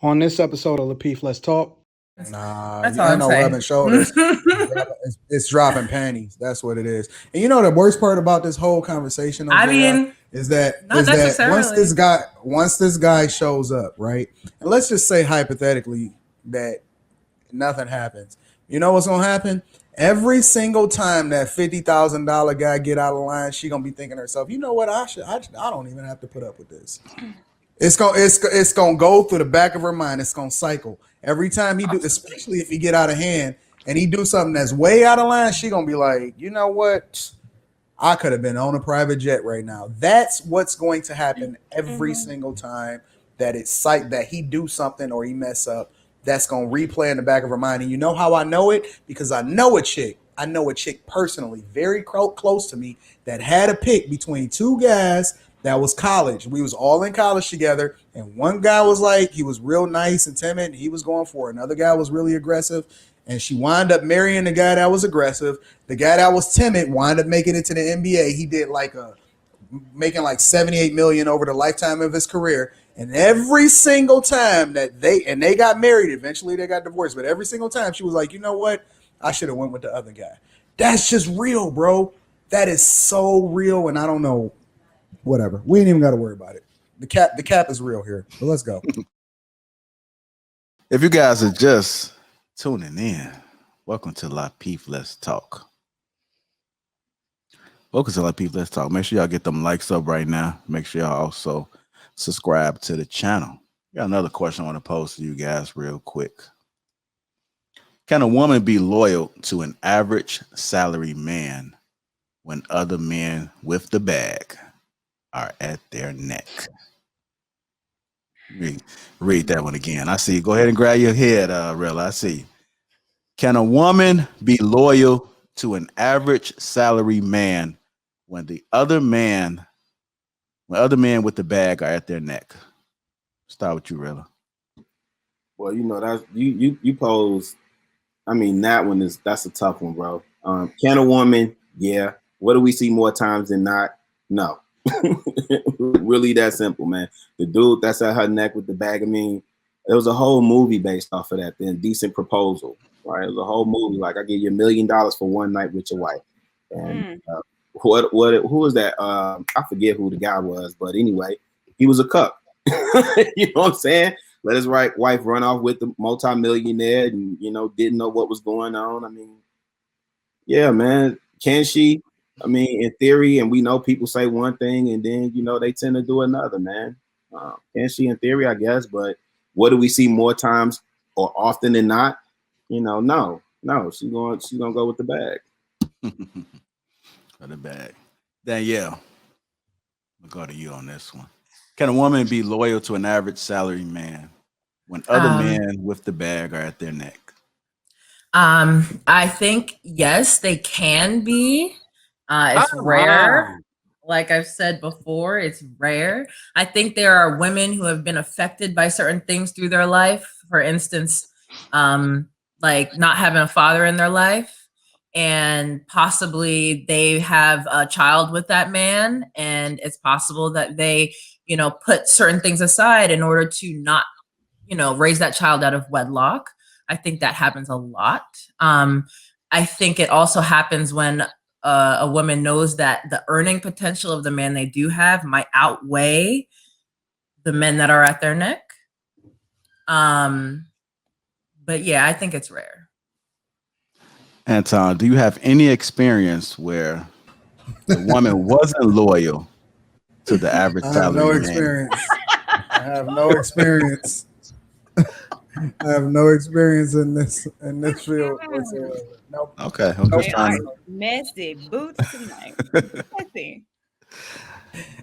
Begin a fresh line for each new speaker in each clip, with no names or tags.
On this episode of Lapeef, Let's Talk.
Nah,
That's all
ain't
I'm
no
saying.
rubbing shoulders. It's dropping panties. That's what it is. And you know the worst part about this whole conversation,
I
JR,
mean,
is that
not
once
necessarily.
this guy shows up, right? And let's just say hypothetically that nothing happens. You know what's gonna happen? Every single time that $50,000 guy get out of line, she gonna be thinking to herself, you know what? I don't even have to put up with this. It's gonna go through the back of her mind. It's gonna cycle every time he do, especially if he get out of hand and he do something that's way out of line. She gonna be like, you know what? I could have been on a private jet right now. That's what's going to happen every single time that that he do something or he mess up. That's gonna replay in the back of her mind. And you know how I know it? Because I know a chick. I know a chick personally, very close to me, that had a pick between two guys that was college. We was all in college together, and one guy was like, he was real nice and timid, and he was going for it. Another guy was really aggressive, and she wound up marrying the guy that was aggressive. The guy that was timid wound up making it to the NBA. He did making like 78 million over the lifetime of his career. And every single time that they got married, eventually they got divorced, but every single time she was like, you know what? I should have went with the other guy. That's just real, bro. That is so real, and I don't know. Whatever. We ain't even got to worry about it. The cap is real here. But let's go.
If you guys are just tuning in, welcome to Lapeef Let's Talk. Welcome to Lapeef Let's Talk. Make sure y'all get them likes up right now. Make sure y'all also subscribe to the channel. Got another question I want to pose to you guys real quick. Can a woman be loyal to an average salary man when other men with the bag are at their neck? Read that one again. I see. Go ahead and grab your head, Rilla. I see. Can a woman be loyal to an average salary man when other men with the bag are at their neck? Start with you, Rilla.
Well, you know that's you pose. I mean, that's a tough one, bro. Can a woman? Yeah. What do we see more times than not? No. Really that simple, man. The dude that's at her neck with the bag. I mean, there was a whole movie based off of that. The Indecent Proposal, right? It was a whole movie. Like, I give you $1 million for one night with your wife. And who was that? I forget who the guy was, but anyway, he was a cuck. You know what I'm saying? Let his wife run off with the multimillionaire, and didn't know what was going on. I mean, yeah, man. Can she? I mean, in theory, and we know people say one thing and then they tend to do another, man. Can she? In theory, I guess, but what do we see more times or often than not? No. She's gonna go with the bag.
For the bag, Danielle. I'll go to you on this one. Can a woman be loyal to an average salary man when other men with the bag are at their neck?
I think yes, they can be. It's rare. Like I've said before, it's rare. I think there are women who have been affected by certain things through their life. For instance, like not having a father in their life, and possibly they have a child with that man, and it's possible that they, put certain things aside in order to not, raise that child out of wedlock. I think that happens a lot. I think it also happens when a woman knows that the earning potential of the man they do have might outweigh the men that are at their neck. But yeah, I think it's rare.
Anton, do you have any experience where the woman wasn't loyal to the average salary man?
I have no experience. I have no experience in this field whatsoever. Nope.
Okay, I'm just trying to...
messy boots tonight. Messy.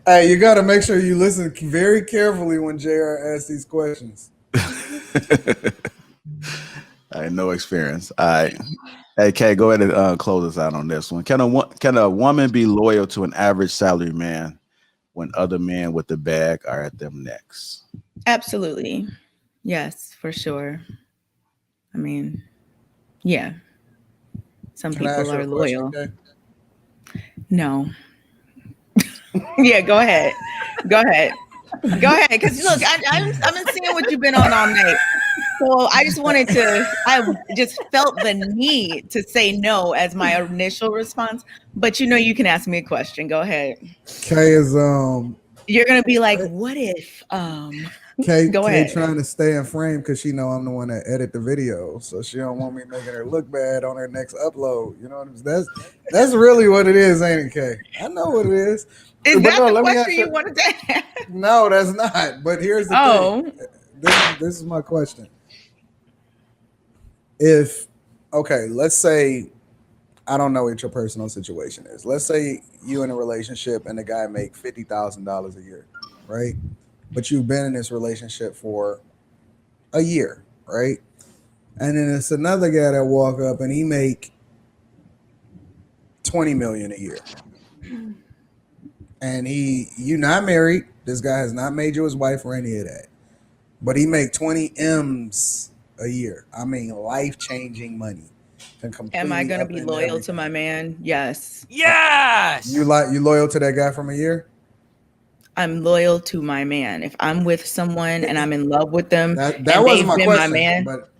Hey, you got to make sure you listen very carefully when JR asks these questions.
I had no experience. All right. Hey, Kay, go ahead and close us out on this one. Can a woman be loyal to an average salary man when other men with the bag are at them necks?
Absolutely. Yes, for sure. I mean, yeah. Some people are loyal.
Okay?
No. Yeah, go ahead. Go ahead. Go ahead, because look, I've been seeing what you've been on all night. So I just felt the need to say no as my initial response. But you can ask me a question. Go ahead.
Kay is
You're gonna be like, what if
Kay
Go ahead.
trying to stay in frame because she know I'm the one that edit the video, so she don't want me making her look bad on her next upload. You know what I'm saying? That's really what it is, ain't it, Kay? I know what it is.
Is that the question you wanted to ask?
No, that's not. But here's the thing. This is my question. Let's say, I don't know what your personal situation is. Let's say you in a relationship and the guy make $50,000 a year, right? But you've been in this relationship for a year, right? And then it's another guy that walk up and he make $20 million a year. And you not married. This guy has not made you his wife or any of that. But he make 20 M's a year. I mean, life-changing money.
Am I going to be loyal to my man? Yes.
Yes.
You loyal to that guy from a year?
I'm loyal to my man. If I'm with someone and I'm in love with them,
that wasn't my question.
My man,
but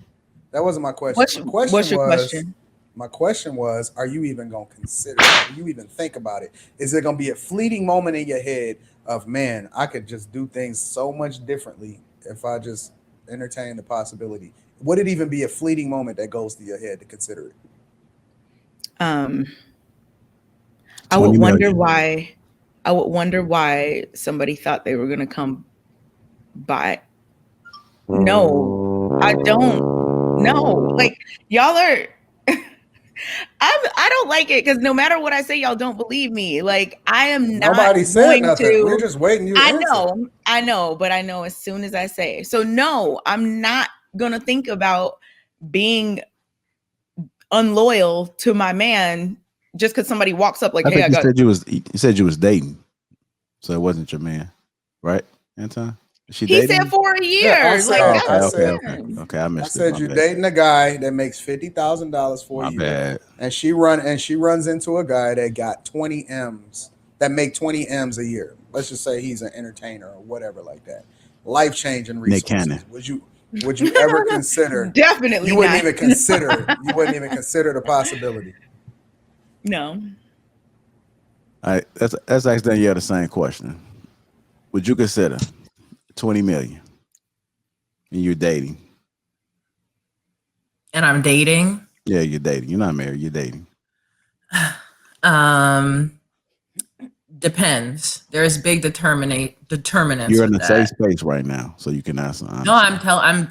that wasn't my question.
What's your question?
My question was, are you even going to consider it? Are you even think about it? Is it going to be a fleeting moment in your head of, man, I could just do things so much differently if I just entertain the possibility? Would it even be a fleeting moment that goes to your head to consider it?
I would wonder why. I would wonder why somebody thought they were going to come by. No, I don't. No, like y'all are. I don't like it because no matter what I say, y'all don't believe me. Like I am not.
Nobody said nothing. We're just waiting.
I know, but I know as soon as I say. So no, I'm not gonna think about being unloyal to my man just because somebody walks up like,
I
"Hey,
think you said you was dating, so it wasn't your man, right, Anton?
He said for a year.
Yeah,
okay. I missed it.
I said you're dating a guy that makes $50,000 for a year,
bad.
and she runs into a guy that got 20 M's that make 20 M's a year. Let's just say he's an entertainer or whatever like that. Life-changing resources.
Nick Cannon.
Would you ever consider?
Definitely,
you wouldn't even consider. You wouldn't even consider the possibility.
No.
All right, that's actually the same question. Would you consider 20 million and you're dating?
And I'm dating?
Yeah, you're dating. You're not married, you're dating.
Depends. There's big determinants.
You're in a safe space right now, so you can answer honestly.
No,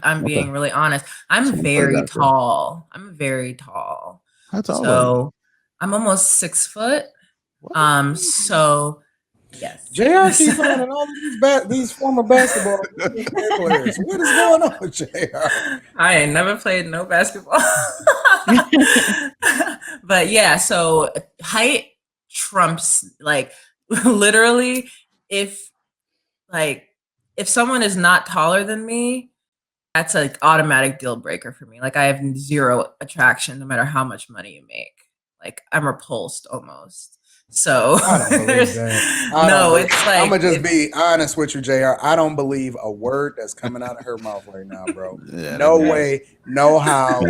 I'm being really honest. I'm very tall. I'm very tall.
How tall
so
are you?
I'm almost 6 foot. So yes.
JR keeps finding all of these former basketball players. What is going on with JR?
I ain't never played no basketball. But yeah, so height trumps, like, literally, if someone is not taller than me, that's an automatic deal breaker for me. Like, I have zero attraction no matter how much money you make. Like, I'm repulsed almost. So
I don't believe that.
It's like,
I'm gonna just be honest with you, JR. I don't believe a word that's coming out of her mouth right now, bro. No way, no how.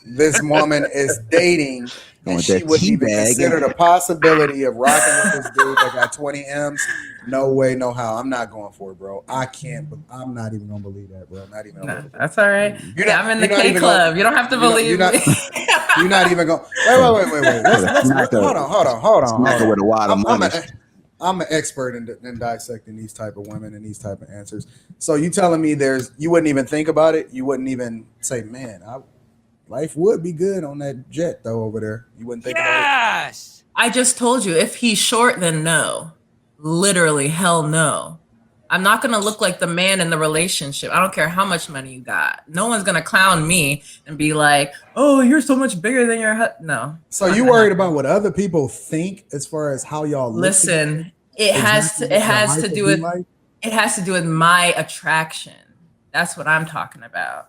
This woman is dating, and she wouldn't even consider the possibility of rocking with this dude that got 20 M's. No way, no how. I'm not going for it, bro. I can't. I'm not even gonna believe that, bro. Not even.
That's all right. I'm in the K club. You don't have to believe me.
You're not even going. Wait. Hold on. I'm an expert in dissecting these type of women and these type of answers. So you telling me you wouldn't even think about it? You wouldn't even say, man, life would be good on that jet though over there. You wouldn't think about it?
I just told you, if he's short, then no. Literally, hell no. I'm not going to look like the man in the relationship. I don't care how much money you got. No one's going to clown me and be like, oh, you're so much bigger than your husband. No.
So you worried about what other people think as far as how y'all look?
Listen, it has to do with my attraction. That's what I'm talking about.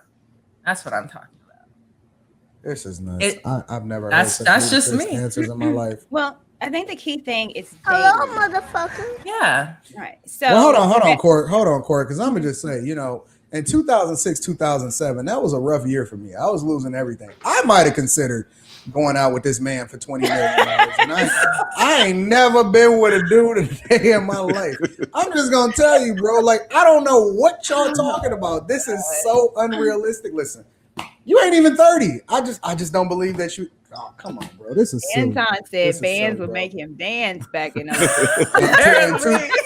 This is nuts. I've never heard such
just me
answers in my life.
Well,
I think the key thing is
Hello,
dating.
motherfucker.
Yeah.
Right. So
Well, hold on, Court, because I'm gonna just say, in 2006, 2007, that was a rough year for me. I was losing everything. I might have considered going out with this man for $20 million, and I ain't never been with a dude a day in my life. I'm just gonna tell you, bro. Like, I don't know what y'all talking about. This is so unrealistic. Listen, you ain't even 30. I just don't believe that you. Oh, come on, bro. This is silly.
Anton said
This is
bands
silly,
would
bro.
make him dance back in the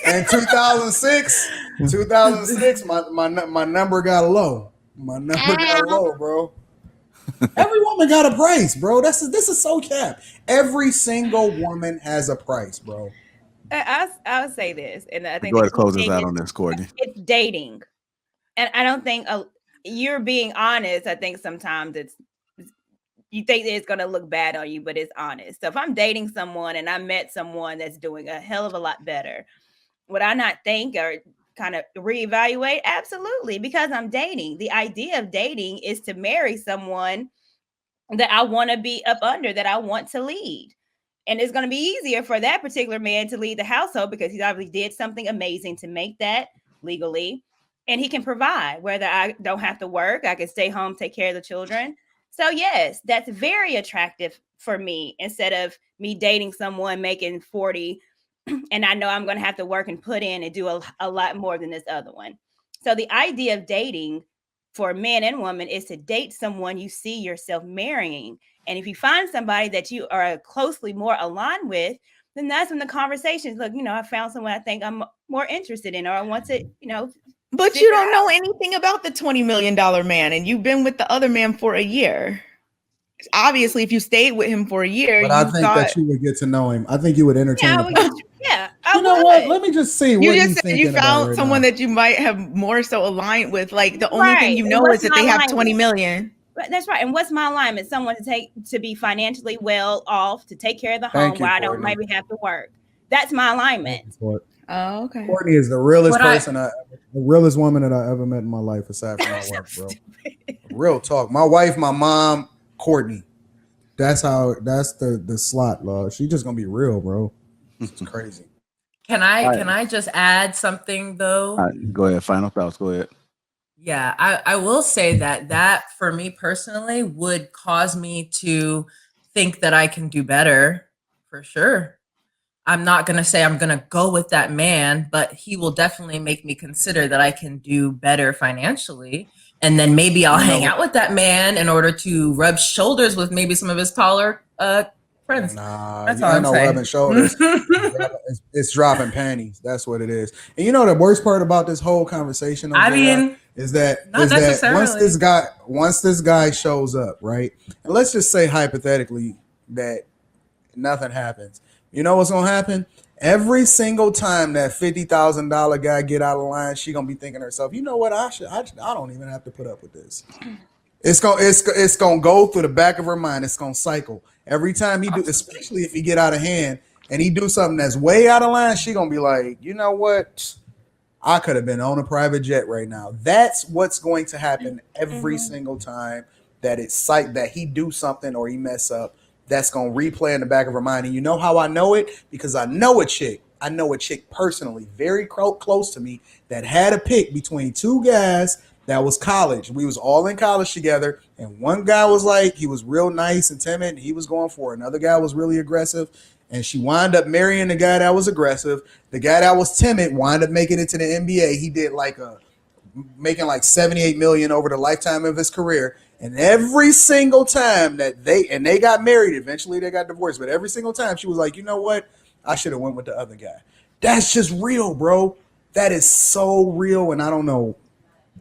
In 2006, my number got low. My number got low, bro. Every woman got a price, bro. This is so cap. Every single woman has a price, bro.
I'll say this, and I think
Go ahead
the
and close
key
this
thing
out
is
on this, Courtney.
it's dating, and I don't think you're being honest. I think sometimes you think that it's going to look bad on you, but it's honest. So if I'm dating someone and I met someone that's doing a hell of a lot better, would I not think or kind of reevaluate? Absolutely, because I'm dating. The idea of dating is to marry someone that I want to be up under, that I want to lead. And it's going to be easier for that particular man to lead the household because he obviously did something amazing to make that legally. And he can provide, whether I don't have to work, I can stay home, take care of the children. So, yes, that's very attractive for me instead of me dating someone making 40 and I know I'm going to have to work and put in and do a lot more than this other one. So, the idea of dating for men and women is to date someone you see yourself marrying. And if you find somebody that you are closely more aligned with, then that's when the conversations look, I found someone I think I'm more interested in, or I want to,
But you don't know anything about the $20 million man, and you've been with the other man for a year. Obviously, if you stayed with him for a year,
But I think that you would get to know him. I think you would entertain him.
I
know
would.
what? Let me just see
You
what
just
he's
said you
thinking
found
about right
someone
now.
that you might have more so aligned with. Like the only thing
Right.
you
And
know
what's
is that
my
they have
alignment?
20 million.
That's right. And what's my alignment? Someone to be financially well off, to take care of the
Thank
home
you,
where I don't
Courtney.
maybe have to work. That's my alignment.
Oh, okay.
Courtney is the realest
What
the realest woman that I ever met in my life, aside from my wife, bro. Real talk. My wife, my mom, Courtney. That's the slot, love. She just gonna be real, bro. It's crazy.
Can I just add something though?
Go ahead. Final thoughts. Go ahead.
Yeah, I will say that for me personally would cause me to think that I can do better for sure. I'm not going to say I'm going to go with that man, but he will definitely make me consider that I can do better financially. And then maybe I'll hang out with that man in order to rub shoulders with maybe some of his taller friends.
Nah,
That's
you
all
ain't
I'm
no
saying.
rubbing shoulders. It's dropping panties. That's what it is. And you know the worst part about this whole conversation,
I mean,
is that
not necessarily.
once this guy shows up, right? And let's just say hypothetically that nothing happens. You know what's gonna happen? Every single time that $50,000 guy get out of line, she gonna be thinking to herself, you know what? I don't even have to put up with this. It's gonna go through the back of her mind. It's gonna cycle every time he do, especially if he get out of hand and he do something that's way out of line. She gonna be like, you know what? I could have been on a private jet right now. That's what's going to happen every single time that that he do something or he mess up. That's gonna replay in the back of her mind. And you know how I know it? Because I know a chick. I know a chick personally, very close to me, that had a pick between two guys that was college. We was all in college together, and one guy was like, he was real nice and timid, and he was going for it. Another guy was really aggressive, and she wound up marrying the guy that was aggressive. The guy that was timid wound up making it to the NBA. He did making like 78 million over the lifetime of his career. And every single time that they got married, eventually they got divorced, but every single time she was like, you know what? I should have went with the other guy. That's just real, bro. That is so real, and I don't know.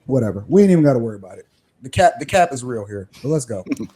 Whatever. We ain't even got to worry about it. The cap is real here. But let's go.